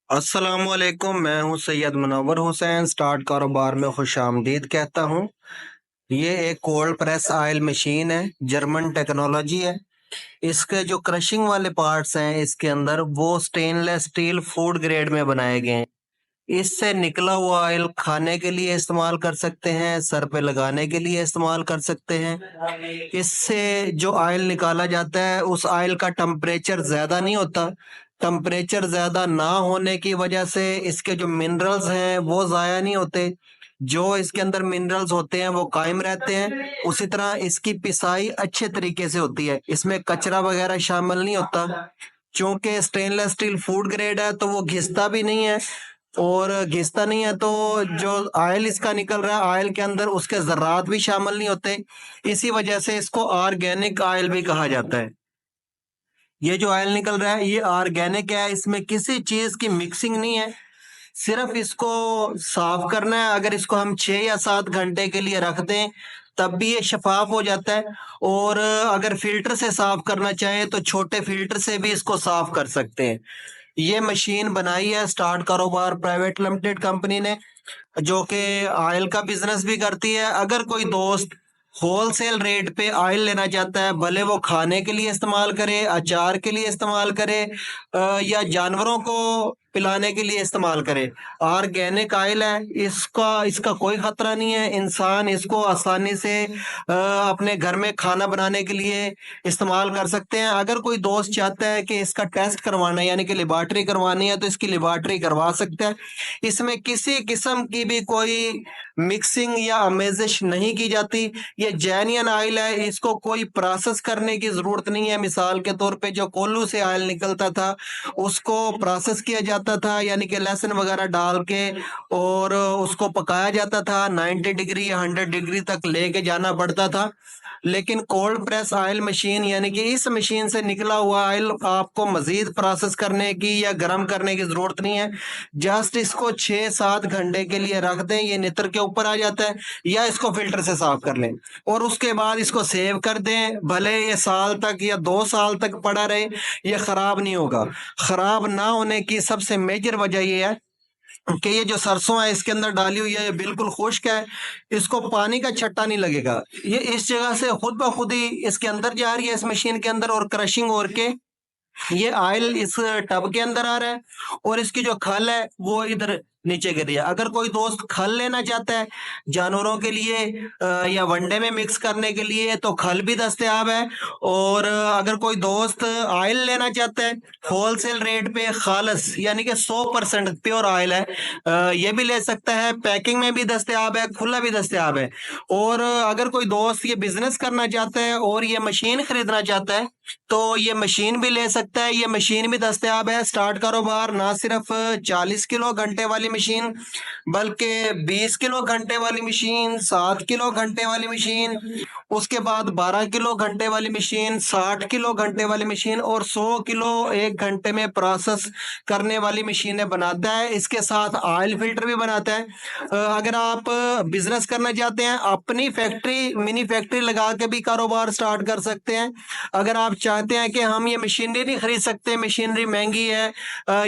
अस्सलामुअलैकुम। मैं हूं सैयद मुनव्वर हुसैन। स्टार्ट कारोबार में खुश आमदीद कहता हूं। ये एक कोल्ड प्रेस ऑयल मशीन है, जर्मन टेक्नोलॉजी है। इसके जो क्रशिंग वाले पार्ट्स हैं इसके अंदर, वो स्टेनलेस स्टील फूड ग्रेड में बनाए गए हैं। इससे निकला हुआ ऑयल खाने के लिए इस्तेमाल कर सकते हैं, सर पे लगाने के लिए इस्तेमाल कर सकते हैं। इससे जो ऑयल निकाला जाता है उस ऑयल का टेम्परेचर ज्यादा नहीं होता। टेम्परेचर ज्यादा ना होने की वजह से इसके जो मिनरल्स हैं वो जाया नहीं होते। जो इसके अंदर मिनरल्स होते हैं वो कायम रहते हैं। उसी तरह इसकी पिसाई अच्छे तरीके से होती है, इसमें कचरा वगैरह शामिल नहीं होता। क्योंकि स्टेनलेस स्टील फूड ग्रेड है तो वो घिसता भी नहीं है। और घिसता नहीं है तो जो ऑयल इसका निकल रहा है, ऑयल के अंदर उसके जर्रात भी शामिल नहीं होते। इसी वजह से इसको ऑर्गेनिक ऑयल भी कहा जाता है। ये जो ऑयल निकल रहा है ये ऑर्गेनिक है, इसमें किसी चीज की मिक्सिंग नहीं है। सिर्फ इसको साफ करना है। अगर इसको हम 6 या 7 घंटे के लिए रख दें तब भी ये शफाफ हो जाता है। और अगर फिल्टर से साफ करना चाहे तो छोटे फिल्टर से भी इसको साफ कर सकते हैं। ये मशीन बनाई है स्टार्ट कारोबार प्राइवेट लिमिटेड कंपनी ने, जो कि ऑयल का बिजनेस भी करती है। अगर कोई दोस्त होलसेल रेट पे ऑयल लेना चाहता है, भले वो खाने के लिए इस्तेमाल करे, अचार के लिए इस्तेमाल करे, या जानवरों को पिलाने के लिए इस्तेमाल करे, ऑर्गेनिक ऑयल है, इसका इसका कोई खतरा नहीं है। इंसान इसको आसानी से अपने घर में खाना बनाने के लिए इस्तेमाल कर सकते हैं। अगर कोई दोस्त चाहता है कि इसका टेस्ट करवाना है, यानी कि लेबॉर्ट्री करवानी है, तो इसकी लेबॉर्ट्री करवा सकता है। इसमें किसी किस्म की भी कोई मिक्सिंग या अमेजिश नहीं की जाती। ये जेन्युइन ऑयल है, इसको कोई प्रोसेस करने की जरूरत नहीं है। मिसाल के तौर पे जो कोल्लू से ऑयल निकलता था उसको प्रोसेस किया जाता था, यानी कि लहसुन वगैरह डाल के, और उसको पकाया जाता था। 90 डिग्री या 100 डिग्री तक लेके जाना पड़ता था। लेकिन कोल्ड प्रेस ऑयल मशीन, यानी कि इस मशीन से निकला हुआ ऑयल, आपको मजीद प्रोसेस करने की या गर्म करने की जरूरत नहीं है। जस्ट इसको 6-7 घंटे के लिए रख दें, ये नितर के ऊपर आ जाता है। या इसको फिल्टर से साफ कर लें और उसके बाद इसको सेव कर दें। भले ये साल तक या 2 साल तक पड़ा रहे, ये खराब नहीं होगा। खराब ना होने की सबसे मेजर वजह ये है कि ये जो सरसों है इसके अंदर डाली हुई है, ये बिल्कुल खुश्क है। इसको पानी का छट्टा नहीं लगेगा। ये इस जगह से खुद ब खुद ही इसके अंदर जा रही है, इस मशीन के अंदर, और क्रशिंग हो के ये ऑयल इस टब के अंदर आ रहा है। और इसकी जो खल है वो इधर नीचे गिर रही है। अगर कोई दोस्त खल लेना चाहता है जानवरों के लिए या वनडे में मिक्स करने के लिए, तो खल भी दस्तयाब है। और अगर कोई दोस्त ऑयल लेना चाहता है होलसेल रेट पे, खालस यानी कि 100% प्योर ऑयल है, ये भी ले सकता है। पैकिंग में भी दस्तयाब है, खुला भी दस्तयाब है। और अगर कोई दोस्त ये बिजनेस करना चाहता है और ये मशीन खरीदना चाहता है तो ये मशीन भी ले सकता है। ये मशीन भी दस्तयाब है। स्टार्ट कारोबार ना सिर्फ 40 किलो घंटे वाली मशीन, बल्कि 20 किलो घंटे वाली मशीन, 7 किलो घंटे वाली मशीन, उसके बाद 12 किलो घंटे वाली मशीन, 60 किलो घंटे वाली मशीन, और 100 किलो 1 घंटे में प्रोसेस करने वाली मशीनें बनाता है। इसके साथ ऑयल फिल्टर भी बनाता है। अगर आप बिजनेस करना चाहते हैं, अपनी फैक्ट्री, मिनी फैक्ट्री लगा के भी कारोबार स्टार्ट कर सकते हैं। अगर आप चाहते हैं कि हम ये मशीनरी नहीं खरीद सकते, मशीनरी महंगी है,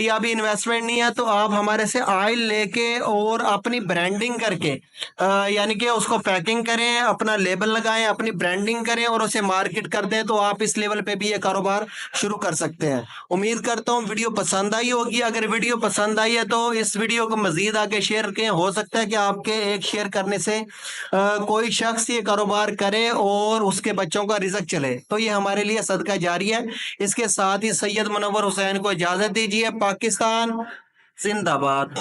या अभी इन्वेस्टमेंट नहीं है, तो आप हमारे से ऑयल लेके और अपनी ब्रांडिंग करके, यानी कि उसको पैकिंग करें, अपना लेबल लगाएं, अपनी ब्रांडिंग करें और उसे मार्केट कर दें, तो आप इस लेवल पे भी ये कारोबार शुरू कर सकते हैं। उम्मीद करता हूँ वीडियो पसंद आई होगी। अगर वीडियो पसंद आई है तो इस वीडियो को मजीद आगे शेयर करें। हो सकता है कि आपके एक शेयर करने से कोई शख्स ये कारोबार करे और उसके बच्चों का रिजक चले, तो ये हमारे लिए सदका जारी है। इसके साथ ही सैयद मुनव्वर हुसैन को इजाजत दीजिए। पाकिस्तान जिंदाबाद।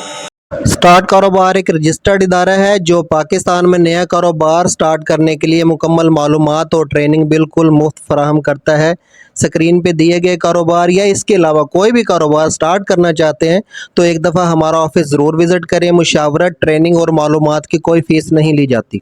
स्टार्ट कारोबार एक रजिस्टर्ड इदारा है जो पाकिस्तान में नया कारोबार स्टार्ट करने के लिए मुकम्मल मालूमात और ट्रेनिंग बिल्कुल मुफ्त फराहम करता है। स्क्रीन पे दिए गए कारोबार या इसके अलावा कोई भी कारोबार स्टार्ट करना चाहते हैं तो एक दफ़ा हमारा ऑफिस ज़रूर विज़िट करें। मुशावरत, ट्रेनिंग और मालूमात की कोई फ़ीस नहीं ली जाती।